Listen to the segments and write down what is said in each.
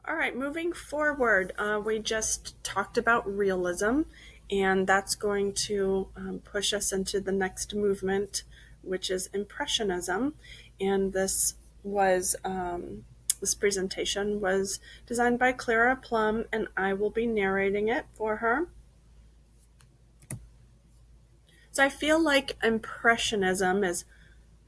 All right, moving forward, we just talked about realism, and that's going to push us into the next movement, which is Impressionism. And this presentation was designed by Clara Plum, and I will be narrating it for her. So I feel like Impressionism is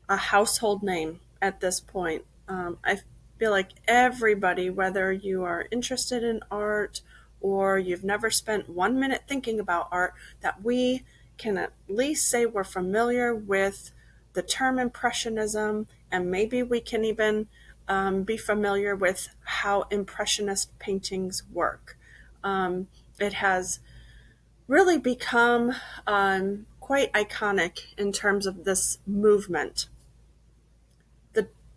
a household name at this point. I feel like everybody, whether you are interested in art or you've never spent 1 minute thinking about art, that we can at least say we're familiar with the term Impressionism, and maybe we can even be familiar with how Impressionist paintings work. It has really become quite iconic in terms of this movement.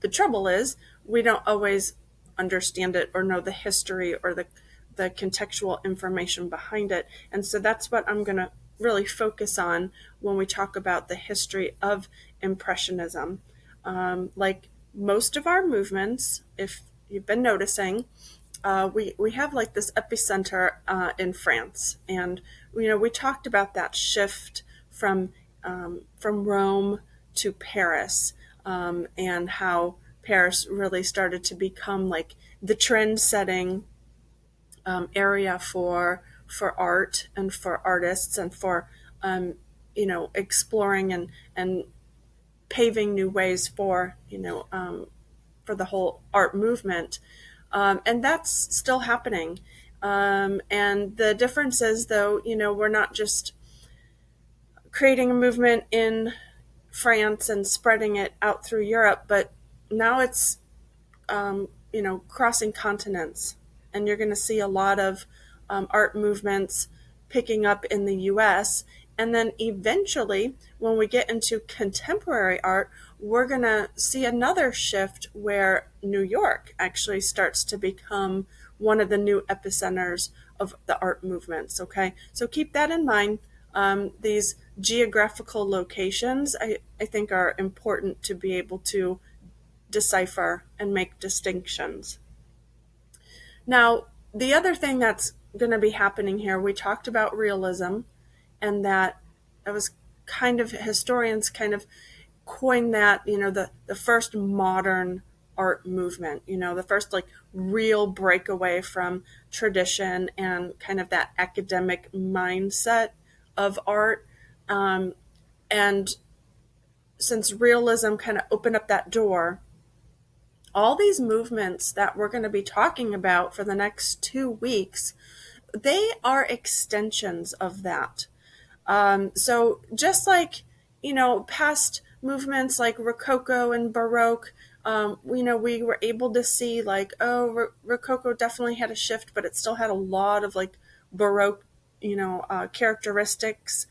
The trouble is, we don't always understand it or know the history or the contextual information behind it. And so that's what I'm going to really focus on when we talk about the history of Impressionism. Like most of our movements, if you've been noticing, we have like this epicenter in France, and we talked about that shift from Rome to Paris, and how Paris really started to become like the trend-setting area for art and for artists and for exploring and paving new ways for the whole art movement, and that's still happening. And the difference is, though, we're not just creating a movement in France and spreading it out through Europe, but now it's crossing continents, and you're going to see a lot of art movements picking up in the U.S. And then eventually, when we get into contemporary art, we're going to see another shift where New York actually starts to become one of the new epicenters of the art movements. Okay, so keep that in mind. These geographical locations, I think, are important to be able to decipher and make distinctions. Now, the other thing that's going to be happening here, we talked about realism, and that was kind of, historians kind of coined that, the first modern art movement, the first like real breakaway from tradition and kind of that academic mindset of art. And since realism kind of opened up that door, all these movements that we're going to be talking about for the next 2 weeks, they are extensions of that. So just like, past movements like Rococo and Baroque, we were able to see like, Rococo definitely had a shift, but it still had a lot of like Baroque, characteristics.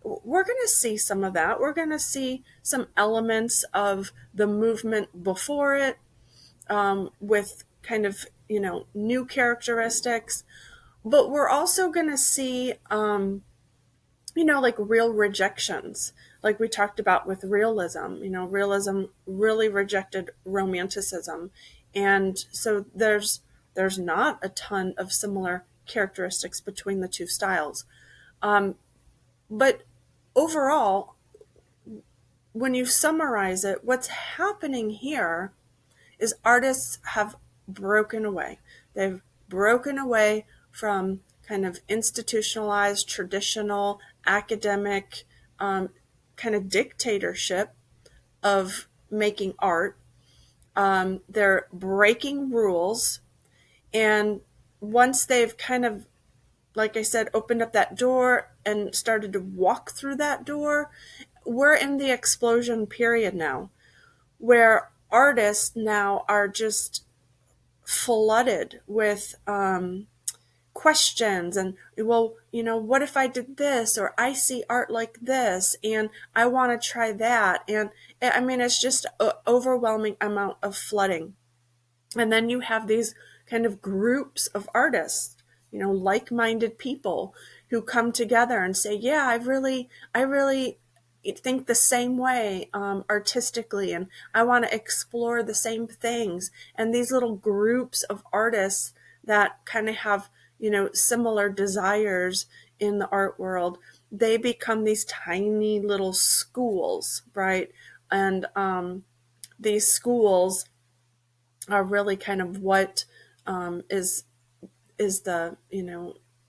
We're going to see some of that. We're going to see some elements of the movement before it, with kind of, new characteristics. But we're also going to see, like real rejections, like we talked about with realism. Realism really rejected romanticism. And so there's not a ton of similar characteristics between the two styles. But overall, when you summarize it, what's happening here is artists have broken away. They've broken away from kind of institutionalized, traditional, academic kind of dictatorship of making art. They're breaking rules. And once they've kind of, like I said, opened up that door and started to walk through that door, we're in the explosion period now, where artists now are just flooded with questions and, well, what if I did this, or I see art like this and I want to try that. And I mean, it's just an overwhelming amount of flooding. And then you have these kind of groups of artists, like-minded people who come together and say, yeah, I really think the same way artistically, and I want to explore the same things. And these little groups of artists that kind of have, similar desires in the art world, they become these tiny little schools, right? And these schools are really kind of what is the,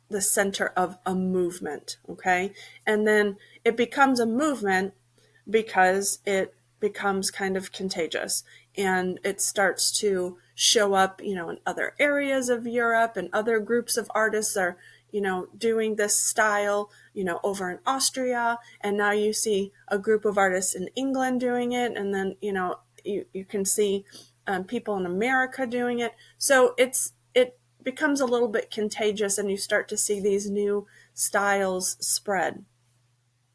the center of a movement. Okay. And then it becomes a movement because it becomes kind of contagious, and it starts to show up, in other areas of Europe, and other groups of artists are, doing this style, over in Austria. And now you see a group of artists in England doing it. And then, you can see people in America doing it. So it becomes a little bit contagious, and you start to see these new styles spread.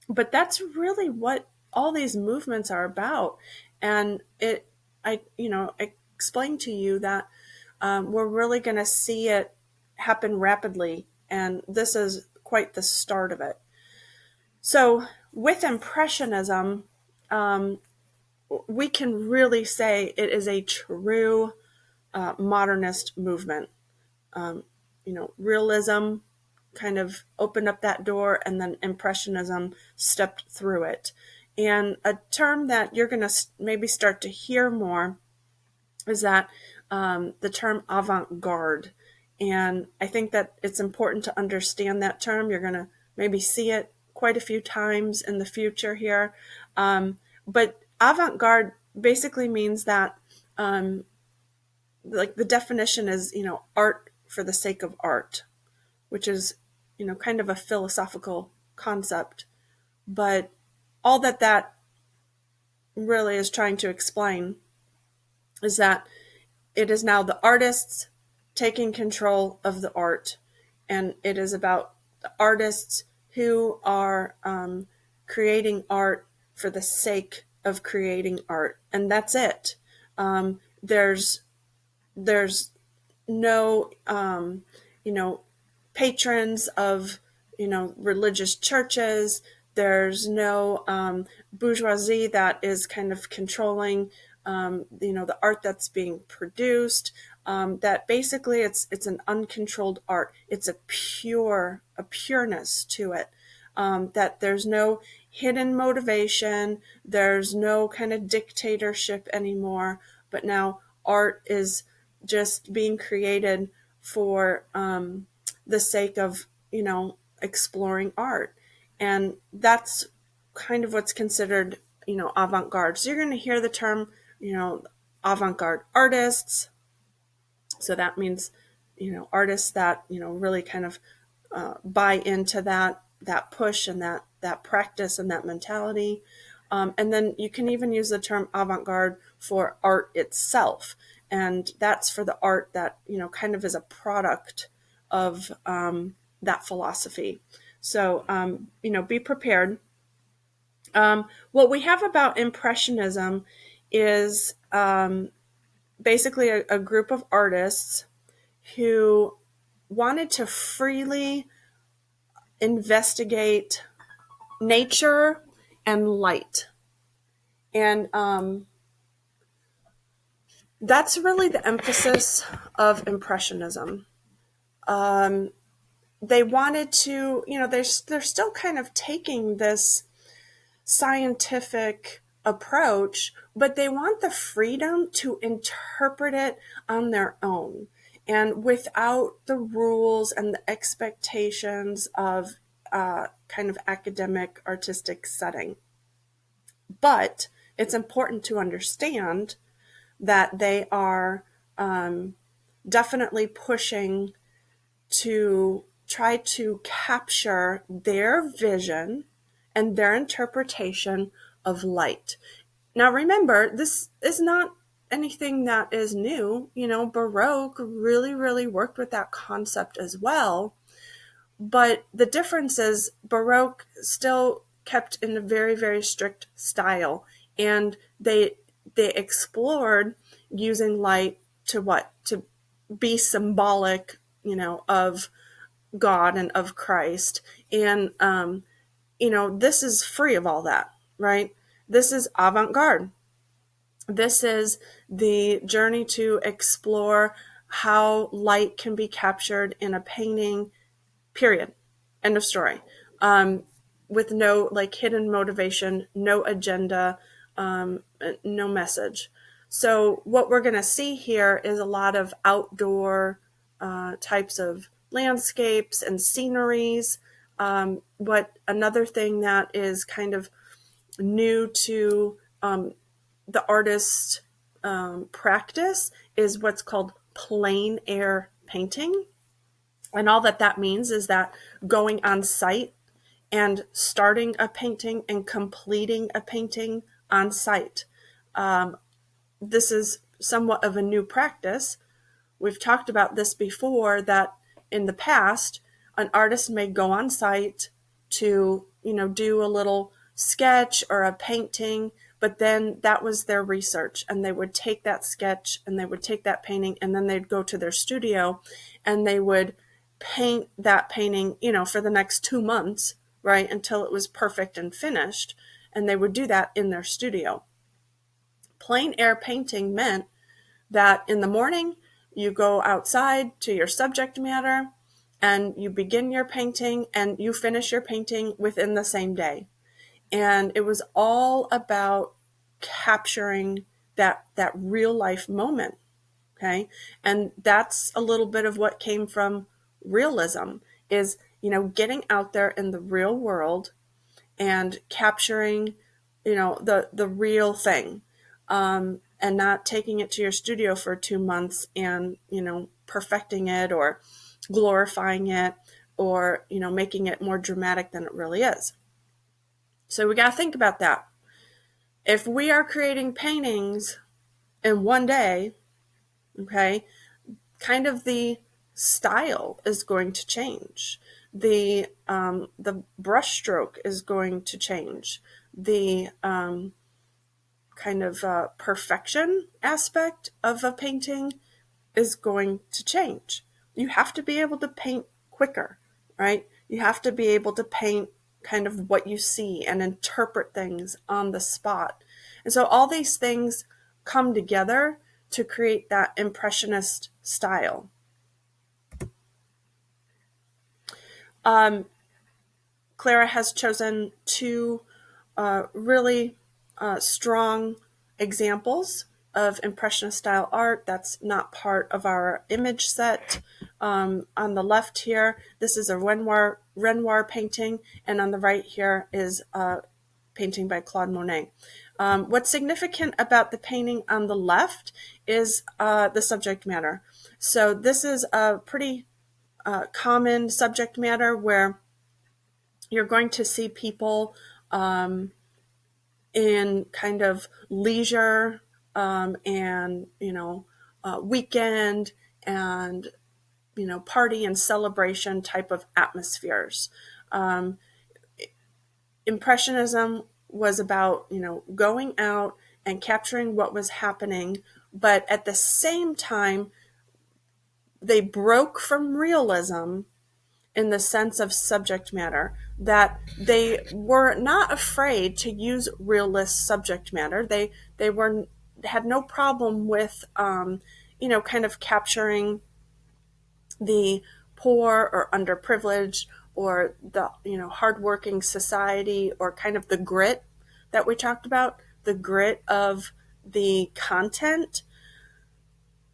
But that's really what all these movements are about. And I explained to you that we're really going to see it happen rapidly, and this is quite the start of it. So with Impressionism, we can really say it is a true modernist movement. Realism kind of opened up that door, and then Impressionism stepped through it. And a term that you're going to maybe start to hear more is that the term avant-garde. And I think that it's important to understand that term. You're going to maybe see it quite a few times in the future here. But avant-garde basically means that, like, the definition is, art for the sake of art, which is, kind of a philosophical concept. But all that really is trying to explain is that it is now the artists taking control of the art, and it is about the artists who are creating art for the sake of creating art, and that's it. There's no patrons of religious churches. There's no bourgeoisie that is kind of controlling the art that's being produced. That basically it's an uncontrolled art. It's a pureness to it. That there's no hidden motivation. There's no kind of dictatorship anymore. But now art is just being created for the sake of, exploring art. And that's kind of what's considered, avant-garde. So you're going to hear the term, avant-garde artists. So that means, artists that, really kind of buy into that push and that practice and that mentality. And then you can even use the term avant-garde for art itself. And that's for the art that, kind of is a product of that philosophy. So, be prepared. What we have about Impressionism is basically a group of artists who wanted to freely investigate nature and light. And that's really the emphasis of Impressionism. They wanted to, they're still kind of taking this scientific approach, but they want the freedom to interpret it on their own and without the rules and the expectations of kind of academic artistic setting. But it's important to understand that they are definitely pushing to try to capture their vision and their interpretation of light. Now remember, this is not anything that is new. Baroque really, really worked with that concept as well. But the difference is Baroque still kept in a very, very strict style. And they explored using light to what? To be symbolic, of God and of Christ. And, this is free of all that. right? This is avant-garde. This is the journey to explore how light can be captured in a painting, period. End of story. Um, with no like hidden motivation, no agenda, no message. So, what we're going to see here is a lot of outdoor types of landscapes and sceneries. What another thing that is kind of new to the artist practice is what's called plein air painting. And all that that means is that going on site and starting a painting and completing a painting on site. This is somewhat of a new practice. We've talked about this before, that in the past, an artist may go on site to, do a little sketch or a painting, but then that was their research, and they would take that sketch and they would take that painting, and then they'd go to their studio and they would paint that painting, for the next 2 months, right, until it was perfect and finished. And they would do that in their studio. Plein air painting meant that in the morning you go outside to your subject matter and you begin your painting and you finish your painting within the same day. And it was all about capturing that real life moment. Okay. And that's a little bit of what came from realism, is, getting out there in the real world and capturing, the real thing, and not taking it to your studio for 2 months and, perfecting it or glorifying it or, making it more dramatic than it really is. So we got to think about that. If we are creating paintings in one day, okay, kind of the style is going to change. The brushstroke is going to change. The kind of perfection aspect of a painting is going to change. You have to be able to paint quicker, right? You have to be able to paint kind of what you see and interpret things on the spot. And so all these things come together to create that impressionist style. Clara has chosen two really strong examples of impressionist style art that's not part of our image set. On the left here, this is a Renoir painting, and on the right here is a painting by Claude Monet. What's significant about the painting on the left is the subject matter. So this is a pretty common subject matter where you're going to see people in kind of leisure and, weekend and, party and celebration type of atmospheres. Impressionism was about, going out and capturing what was happening, but at the same time, they broke from realism in the sense of subject matter, that they were not afraid to use realist subject matter. They had no problem with kind of capturing the poor or underprivileged or the hardworking society, or kind of the grit that we talked about, the grit of the content.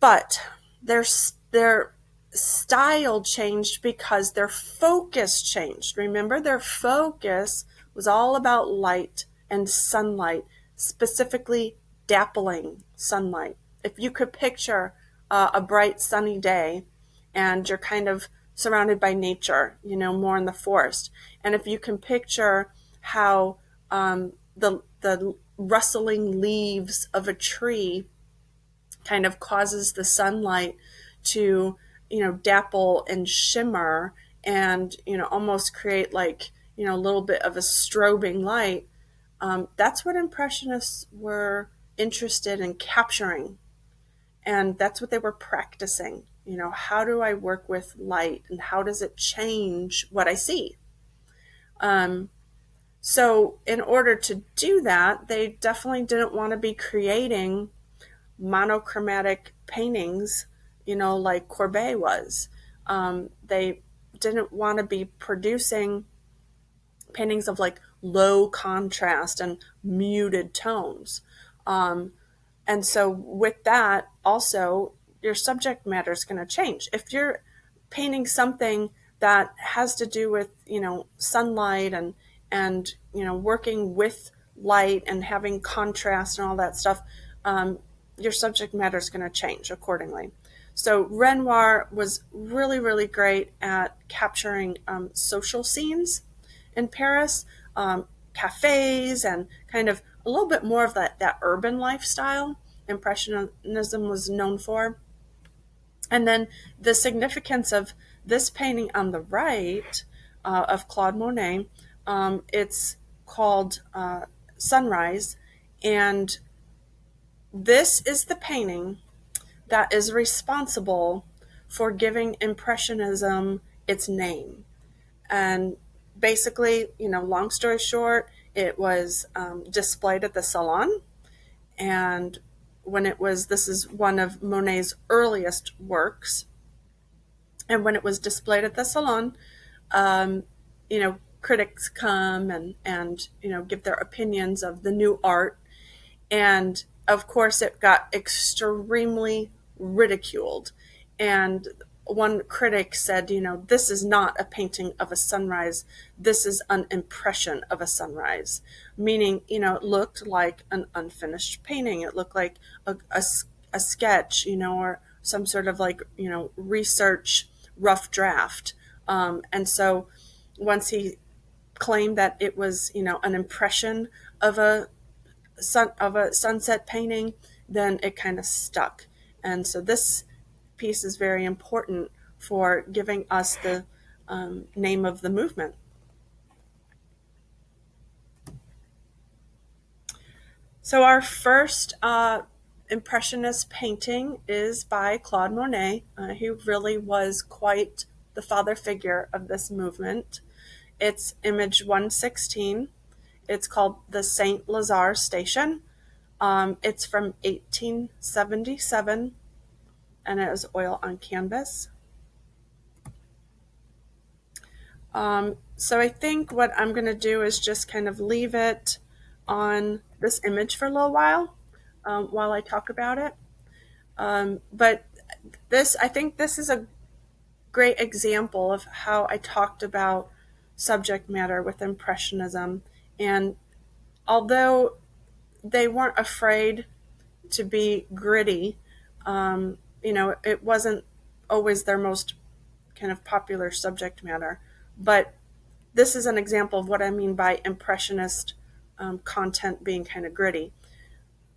But their style changed because their focus changed. Remember, their focus was all about light and sunlight, specifically dappling sunlight. If you could picture a bright sunny day and you're kind of surrounded by nature, more in the forest, and if you can picture how the rustling leaves of a tree kind of causes the sunlight to, dapple and shimmer and, almost create like, a little bit of a strobing light. That's what Impressionists were interested in capturing. And that's what they were practicing. How do I work with light and how does it change what I see? So, in order to do that, they definitely didn't want to be creating monochromatic paintings, like Courbet was. They didn't want to be producing paintings of like low contrast and muted tones. Um, and so, with that, also, your subject matter is going to change. If you're painting something that has to do with, sunlight and working with light and having contrast and all that stuff, your subject matter is going to change accordingly. So Renoir was really, really great at capturing social scenes in Paris, cafes, and kind of a little bit more of that urban lifestyle Impressionism was known for. And then the significance of this painting on the right of Claude Monet, it's called Sunrise, and this is the painting that is responsible for giving Impressionism its name. And basically, long story short, it was displayed at the Salon. And this is one of Monet's earliest works. And when it was displayed at the Salon, um, critics come and give their opinions of the new art. And of course, it got extremely ridiculed. And one critic said, this is not a painting of a sunrise. This is an impression of a sunrise. Meaning, it looked like an unfinished painting. It looked like a sketch, or some sort of like, research rough draft. And so once he claimed that it was, an impression of a sunset painting, then it kind of stuck. And so this piece is very important for giving us the name of the movement. So our first Impressionist painting is by Claude Monet. He really was quite the father figure of this movement. It's image 116. It's called the Saint Lazare Station. It's from 1877, and it is oil on canvas. So I think what I'm going to do is just kind of leave it on this image for a little while I talk about it. But I think this is a great example of how I talked about subject matter with Impressionism. And although they weren't afraid to be gritty, it wasn't always their most kind of popular subject matter. But this is an example of what I mean by Impressionist content being kind of gritty.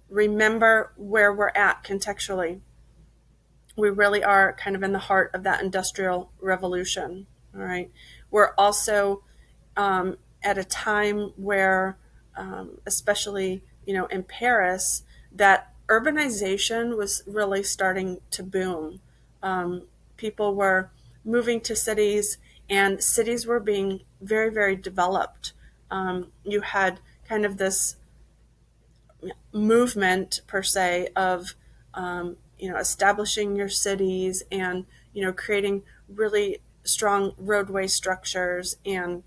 Remember where we're at contextually. We really are kind of in the heart of that Industrial Revolution. All right. We're also at a time where, especially, in Paris, that urbanization was really starting to boom. People were moving to cities, and cities were being very, very developed. You had kind of this movement, per se, of establishing your cities and creating really strong roadway structures and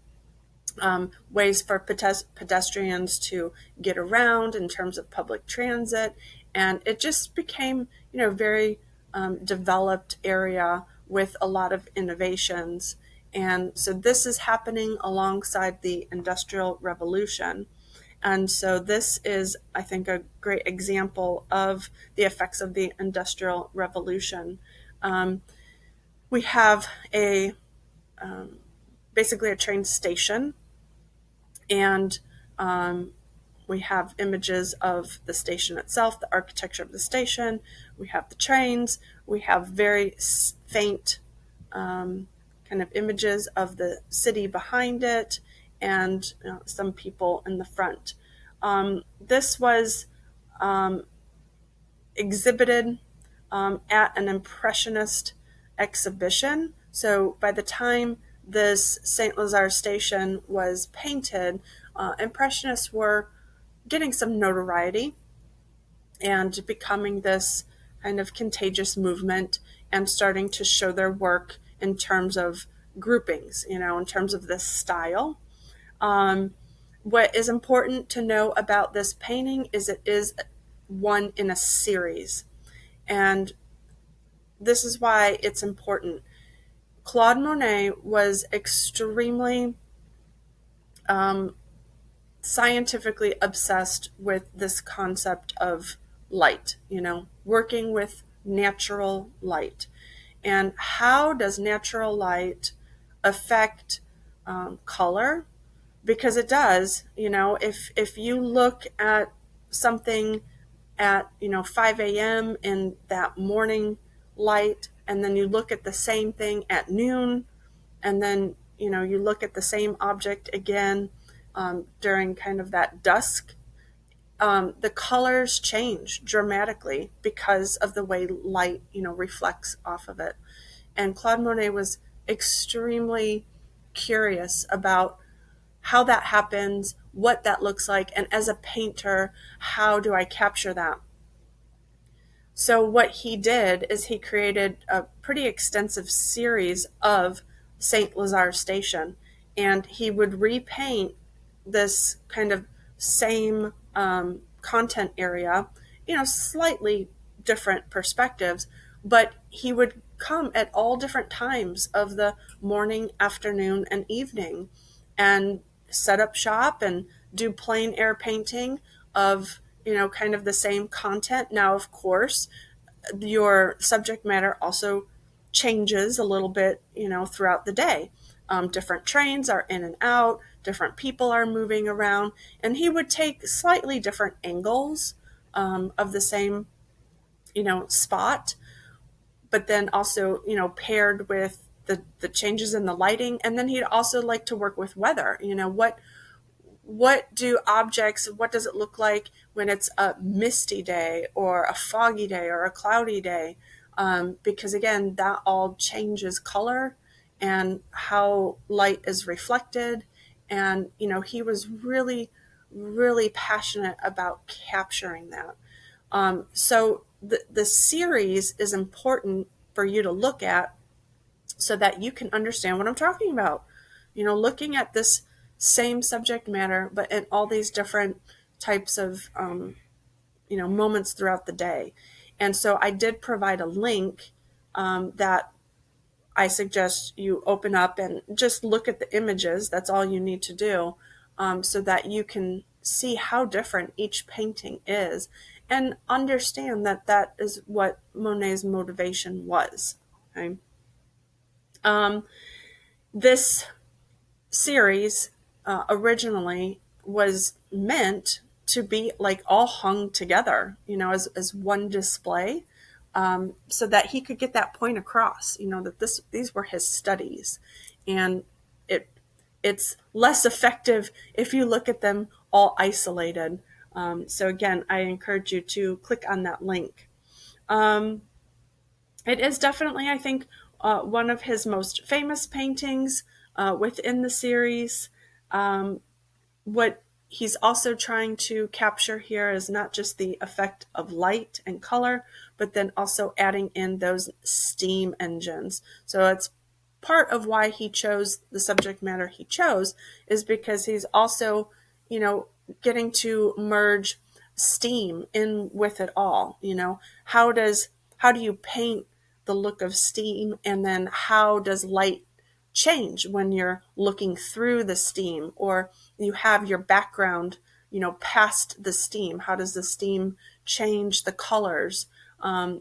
ways for pedestrians to get around in terms of public transit. And it just became, very developed area with a lot of innovations. And so this is happening alongside the Industrial Revolution. And so this is, I think, a great example of the effects of the Industrial Revolution. We have basically a train station, and we have images of the station itself, the architecture of the station. We have the trains. We have very faint kind of images of the city behind it, and some people in the front. This was exhibited at an Impressionist exhibition. So by the time this Saint Lazare station was painted, Impressionists were getting some notoriety and becoming this kind of contagious movement and starting to show their work in terms of groupings, in terms of this style. Um, what is important to know about this painting is it is one in a series. And this is why it's important. Claude Monet was extremely um, scientifically obsessed with this concept of light, working with natural light. And how does natural light affect color? Because it does, if you look at something at 5 a.m. in that morning light, and then you look at the same thing at noon, and then you look at the same object again during kind of that dusk, the colors change dramatically because of the way light reflects off of it. And Claude Monet was extremely curious about how that happens, what that looks like, and as a painter, how do I capture that? So what he did is he created a pretty extensive series of St. Lazare Station, and he would repaint this kind of same content area, slightly different perspectives, but he would come at all different times of the morning, afternoon, and evening and set up shop and do plein air painting of kind of the same content. Now, of course, your subject matter also changes a little bit, throughout the day. Different trains are in and out, different people are moving around, and he would take slightly different angles of the same, spot, but then also, paired with the changes in the lighting. And then he'd also like to work with weather. What do objects, what does it look like when it's a misty day or a foggy day or a cloudy day? Because again, that all changes color and how light is reflected. And, he was really, really passionate about capturing that. So the series is important for you to look at so that you can understand what I'm talking about. Looking at this same subject matter, but in all these different types of, moments throughout the day. And so I did provide a link that I suggest you open up and just look at the images. That's all you need to do, so that you can see how different each painting is and understand that that is what Monet's motivation was. Okay? This series originally was meant to be like all hung together, as one display, so that he could get that point across, that these were his studies. And it it's less effective if you look at them all isolated. So again, I encourage you to click on that link. It is definitely, I think, one of his most famous paintings within the series. What he's also trying to capture here is not just the effect of light and color, but then also adding in those steam engines. So it's part of why he chose the subject matter he chose, is because he's also, getting to merge steam in with it all. How do you paint the look of steam, and then how does light change when you're looking through the steam, or you have your background, past the steam? How does the steam change the colors? How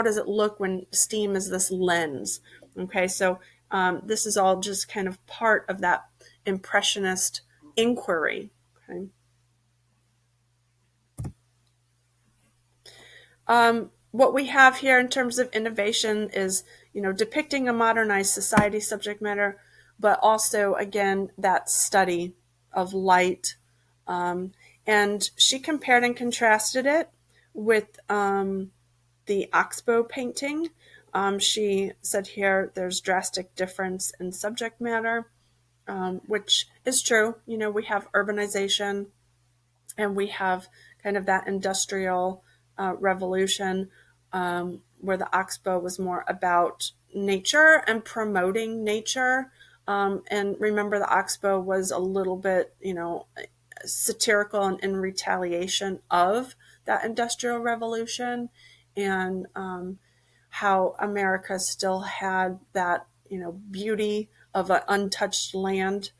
does it look when steam is this lens? Okay, so this is all just kind of part of that impressionist inquiry. Okay. What we have here in terms of innovation is, depicting a modernized society subject matter, but also, again, that study of light. And she compared and contrasted it with the Oxbow painting. She said here there's drastic difference in subject matter. which is true. We have urbanization and we have kind of that industrial revolution, where the Oxbow was more about nature and promoting nature. And remember, the Oxbow was a little bit, satirical and in retaliation of that industrial revolution, and how America still had that, beauty of an untouched land.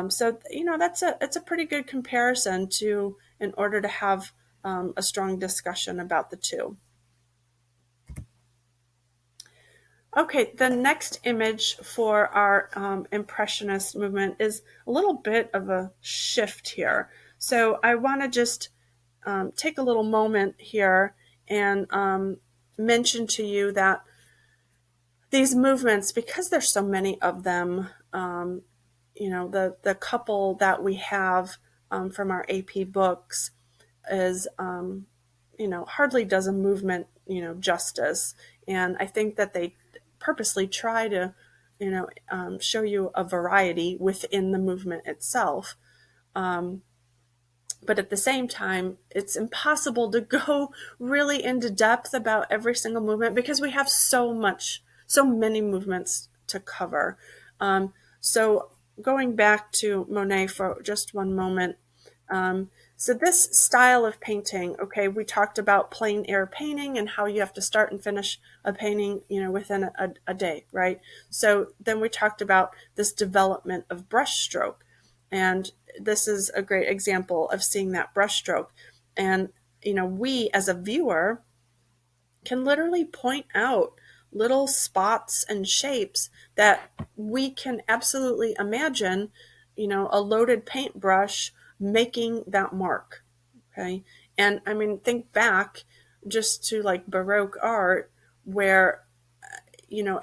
So that's it's a pretty good comparison to, in order to have a strong discussion about the two. Okay, the next image for our Impressionist movement is a little bit of a shift here. So I want to just take a little moment here and mention to you that these movements, because there's so many of them, the couple that we have from our AP books is, hardly does a movement, justice. And I think that they purposely try to, show you a variety within the movement itself. But at the same time, it's impossible to go really into depth about every single movement because we have so many movements to cover. So going back to Monet for just one moment. So this style of painting, okay, we talked about plein air painting and how you have to start and finish a painting, within a day, right? So then we talked about this development of brushstroke. And this is a great example of seeing that brushstroke. And, we as a viewer can literally point out little spots and shapes that we can absolutely imagine, a loaded paintbrush making that mark. Okay. And I mean, think back just to like Baroque art where,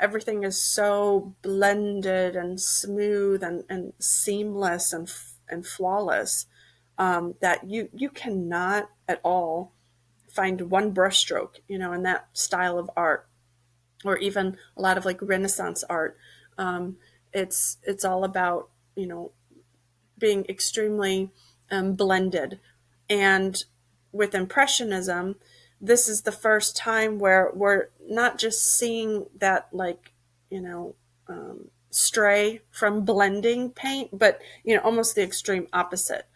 everything is so blended and smooth and seamless and flawless, that you cannot at all find one brushstroke, in that style of art, or even a lot of like Renaissance art. It's all about, being extremely blended. And with Impressionism, this is the first time where we're not just seeing that, like, stray from blending paint, but, almost the extreme opposite.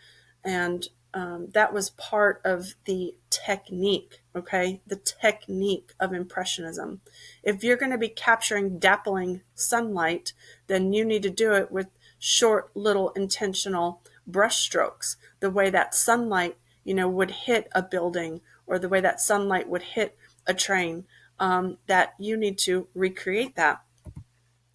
And that was part of the technique, okay? The technique of Impressionism. If you're going to be capturing dappling sunlight, then you need to do it with short, little intentional brush strokes, the way that sunlight, would hit a building, or the way that sunlight would hit a train, that you need to recreate that.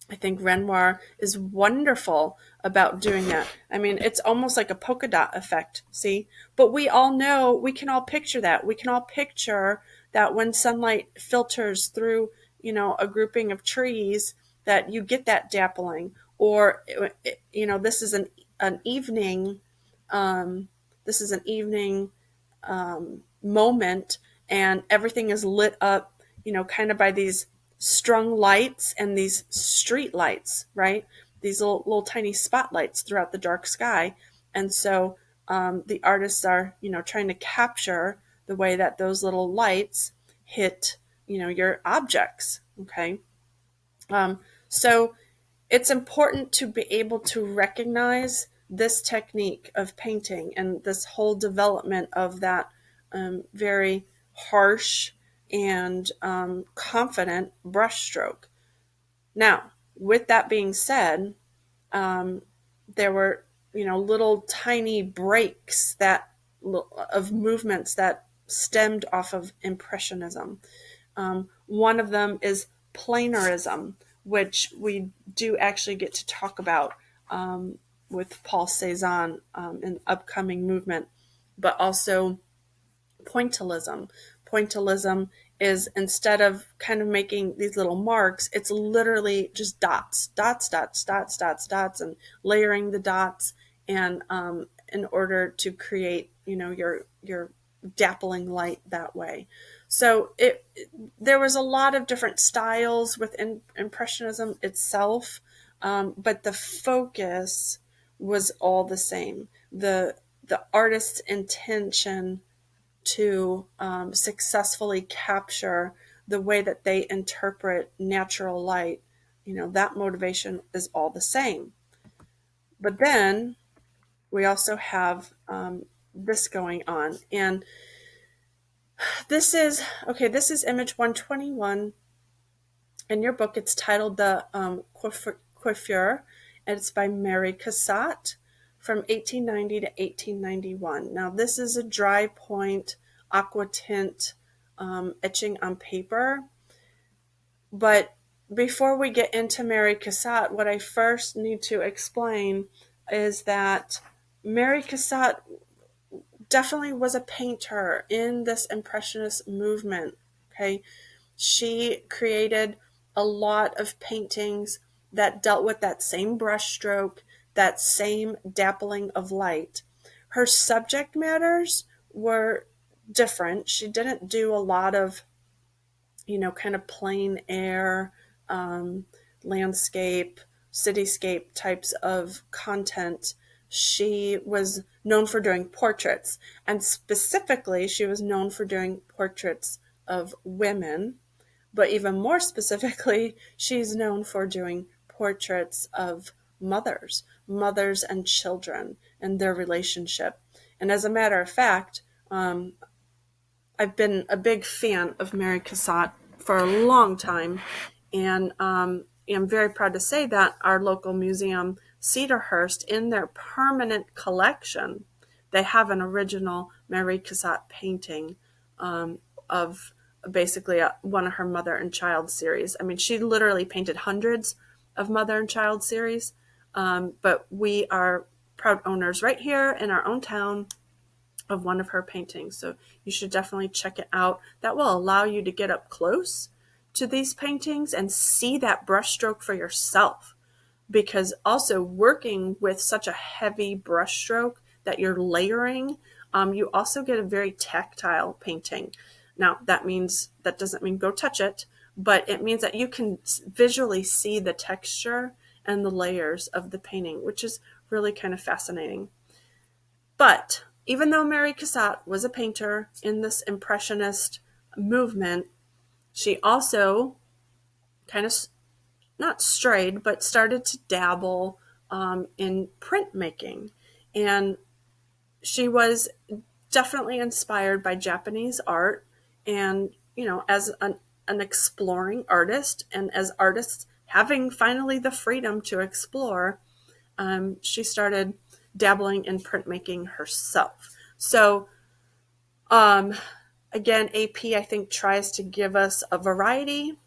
I think Renoir is wonderful about doing that. I mean, it's almost like a polka dot effect, see? But we all know, we can all picture that. We can all picture that when sunlight filters through, a grouping of trees, that you get that dappling. Or, this is an evening, this is an evening moment, and everything is lit up, kind of by these strung lights and these street lights, right? These little tiny spotlights throughout the dark sky. And so the artists are, trying to capture the way that those little lights hit, your objects. Okay. So it's important to be able to recognize this technique of painting and this whole development of that very harsh and confident brushstroke. Now, with that being said, there were, little tiny breaks that of movements that stemmed off of Impressionism. One of them is pleinarism, which we do actually get to talk about with Paul Cézanne in upcoming movement, but also pointillism. Pointillism is, instead of kind of making these little marks, it's literally just dots, dots, dots, dots, dots, dots, and layering the dots, and in order to create, your dappling light that way. So there was a lot of different styles within Impressionism itself. but the focus was all the same. The artist's intention to successfully capture the way that they interpret natural light, that motivation is all the same. But then we also have this going on. And this is image 121 in your book. It's titled The Coiffure, and it's by Mary Cassatt from 1890 to 1891. Now, this is a dry point aqua tint etching on paper. But before we get into Mary Cassatt, what I first need to explain is that Mary Cassatt definitely was a painter in this Impressionist movement. Okay, she created a lot of paintings that dealt with that same brushstroke, that same dappling of light. Her subject matters were different. She didn't do a lot of, kind of plain air, landscape, cityscape types of content. She was known for doing portraits, and specifically, she was known for doing portraits of women. But even more specifically, she's known for doing portraits of mothers and children and their relationship. And as a matter of fact, I've been a big fan of Mary Cassatt for a long time, and I'm very proud to say that our local museum, Cedarhurst, in their permanent collection, they have an original Mary Cassatt painting of basically one of her mother and child series. I mean, she literally painted hundreds of mother and child series, but we are proud owners right here in our own town of one of her paintings. So you should definitely check it out. That will allow you to get up close to these paintings and see that brushstroke for yourself. Because also working with such a heavy brushstroke that you're layering, you also get a very tactile painting. Now, that doesn't mean go touch it, but it means that you can visually see the texture and the layers of the painting, which is really kind of fascinating. But even though Mary Cassatt was a painter in this Impressionist movement, she also kind of not strayed, but started to dabble in printmaking. And she was definitely inspired by Japanese art. And, as an exploring artist, and as artists having finally the freedom to explore, she started dabbling in printmaking herself. So, again, AP, I think, tries to give us a variety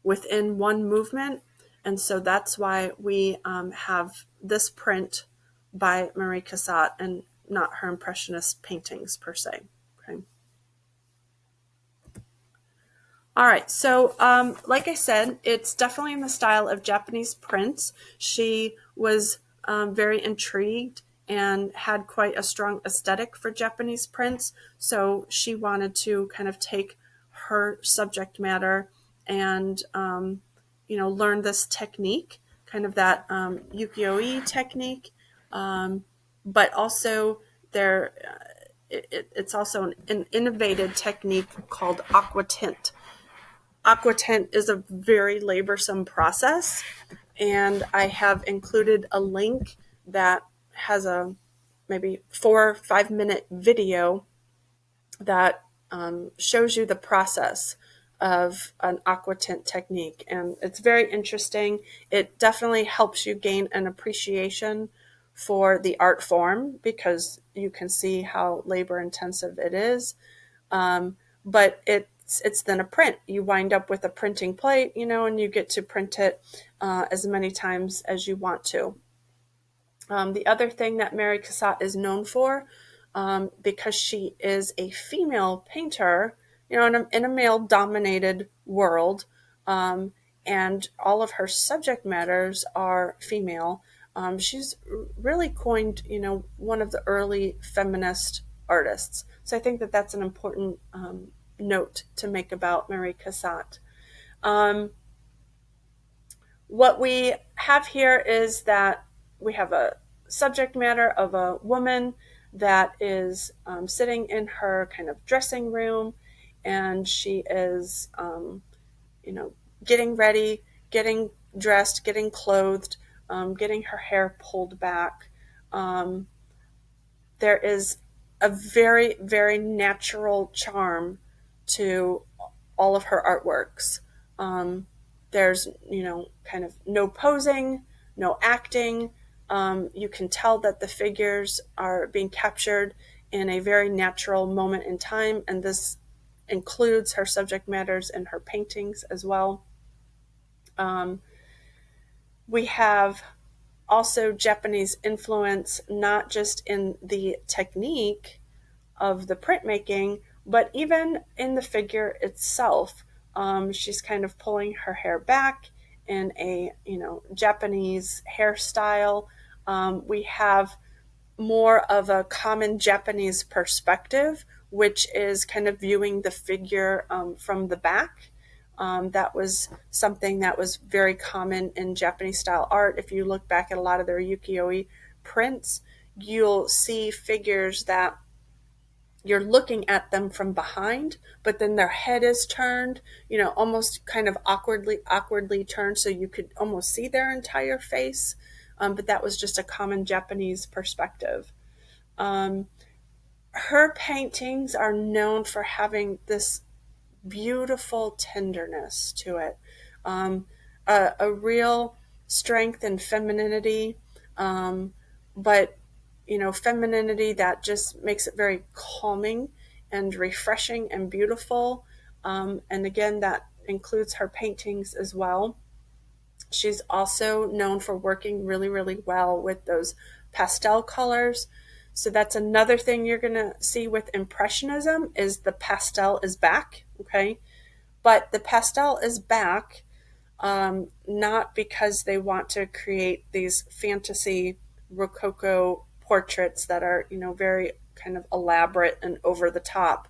within one movement. And so that's why we have this print by Marie Cassatt and not her Impressionist paintings per se. Okay. All right, so like I said, it's definitely in the style of Japanese prints. She was very intrigued and had quite a strong aesthetic for Japanese prints. So she wanted to kind of take her subject matter and, learn this technique, kind of that ukiyo-e technique. But also it's also an innovative technique called aqua tint. Aqua tint is a very laborsome process, and I have included a link that has a maybe 4 or 5 minute video that shows you the process of an aqua tint technique, and it's very interesting. It definitely helps you gain an appreciation for the art form because you can see how labor intensive it is. But it's then a print. You wind up with a printing plate, and you get to print it as many times as you want to. The other thing that Mary Cassatt is known for, because she is a female painter, in a male-dominated world, and all of her subject matters are female. She's really coined, one of the early feminist artists. So I think that that's an important note to make about Mary Cassatt. What we have here is that we have a subject matter of a woman that is sitting in her kind of dressing room, and she is, you know, getting ready, getting dressed, getting clothed, getting her hair pulled back. Um, there is a very, very natural charm to all of her artworks. Um, there's, kind of no posing, no acting. You can tell that the figures are being captured in a very natural moment in time, and this includes her subject matters in her paintings as well. Um, we have also Japanese influence, not just in the technique of the printmaking, but even in the figure itself. She's kind of pulling her hair back in a Japanese hairstyle. We have more of a common Japanese perspective, which is kind of viewing the figure from the back. That was something that was very common in Japanese style art. If you look back at a lot of their ukiyo-e prints, you'll see figures that you're looking at them from behind, but then their head is turned, almost kind of awkwardly turned, so you could almost see their entire face. But that was just a common Japanese perspective. Um, Her paintings are known for having this beautiful tenderness to it, um, a real strength and femininity, but femininity that just makes it very calming and refreshing and beautiful. And again, that includes her paintings as well. She's also known for working really, really well with those pastel colors. So that's another thing you're going to see with Impressionism is the pastel is back, okay? But the pastel is back not because they want to create these fantasy Rococo portraits that are, very kind of elaborate and over the top.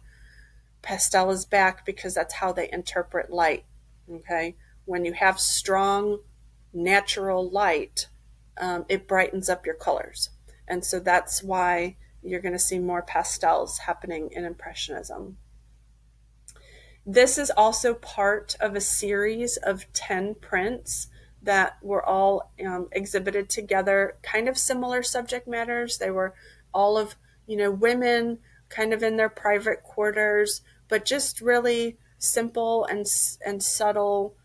Pastel is back because that's how they interpret light, okay? When you have strong, natural light, it brightens up your colors. And so that's why you're going to see more pastels happening in Impressionism. This is also part of a series of 10 prints that were all exhibited together, kind of similar subject matters. They were all of, women kind of in their private quarters, but just really simple and subtle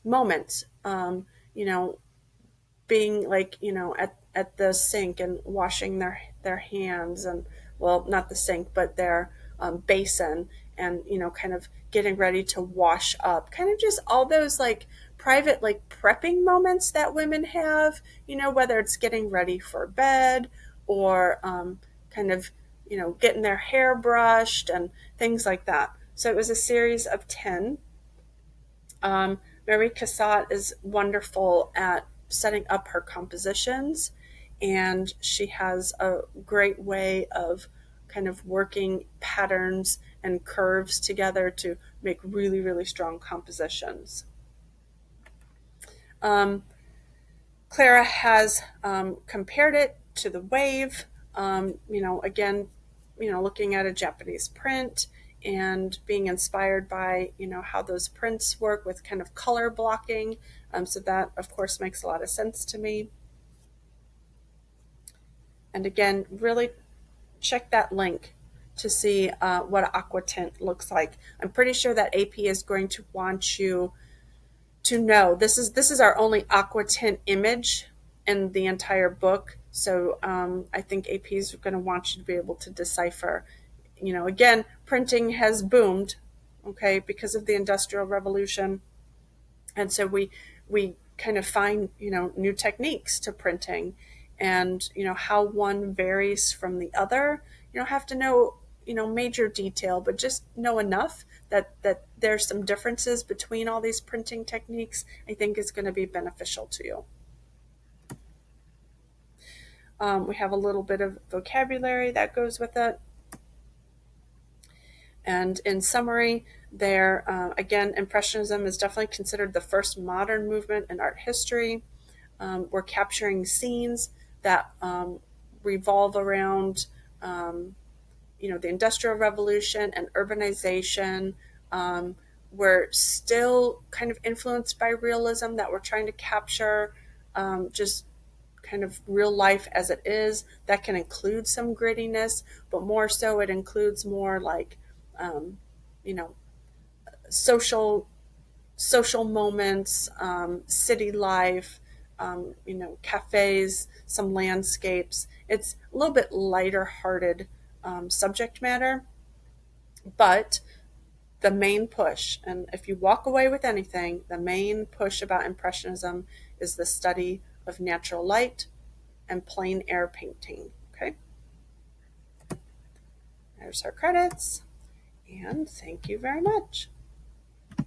moments. You know, being like at the sink and washing their hands, and well, not the sink but their basin, and kind of getting ready to wash up, kind of just all those like private like prepping moments that women have, whether it's getting ready for bed or kind of getting their hair brushed and things like that. So it was a series of 10. Mary Cassatt is wonderful at setting up her compositions, and she has a great way of kind of working patterns and curves together to make really, really strong compositions. Um, Clara has compared it to the wave, again, looking at a Japanese print and being inspired by, how those prints work with kind of color blocking. So that, of course, makes a lot of sense to me. And again, really check that link to see what aqua tint looks like. I'm pretty sure that AP is going to want you to know this is our only aqua tint image in the entire book. So I think AP is going to want you to be able to decipher. Again, printing has boomed, okay, because of the Industrial Revolution, and so we kind of find new techniques to printing, and how one varies from the other. You don't have to know major detail, but just know enough that there's some differences between all these printing techniques. I think is going to be beneficial to you. We have a little bit of vocabulary that goes with it. And in summary, there again, Impressionism is definitely considered the first modern movement in art history. We're capturing scenes that revolve around the Industrial Revolution and urbanization. Um, we're still kind of influenced by realism, that we're trying to capture just kind of real life as it is. That can include some grittiness, but more so it includes more like um, you know social moments, city life, cafes, some landscapes. It's a little bit lighter hearted subject matter, but the main push, and if you walk away with anything, the main push about Impressionism is the study of natural light and plein air painting. Okay, there's our credits, and thank you very much.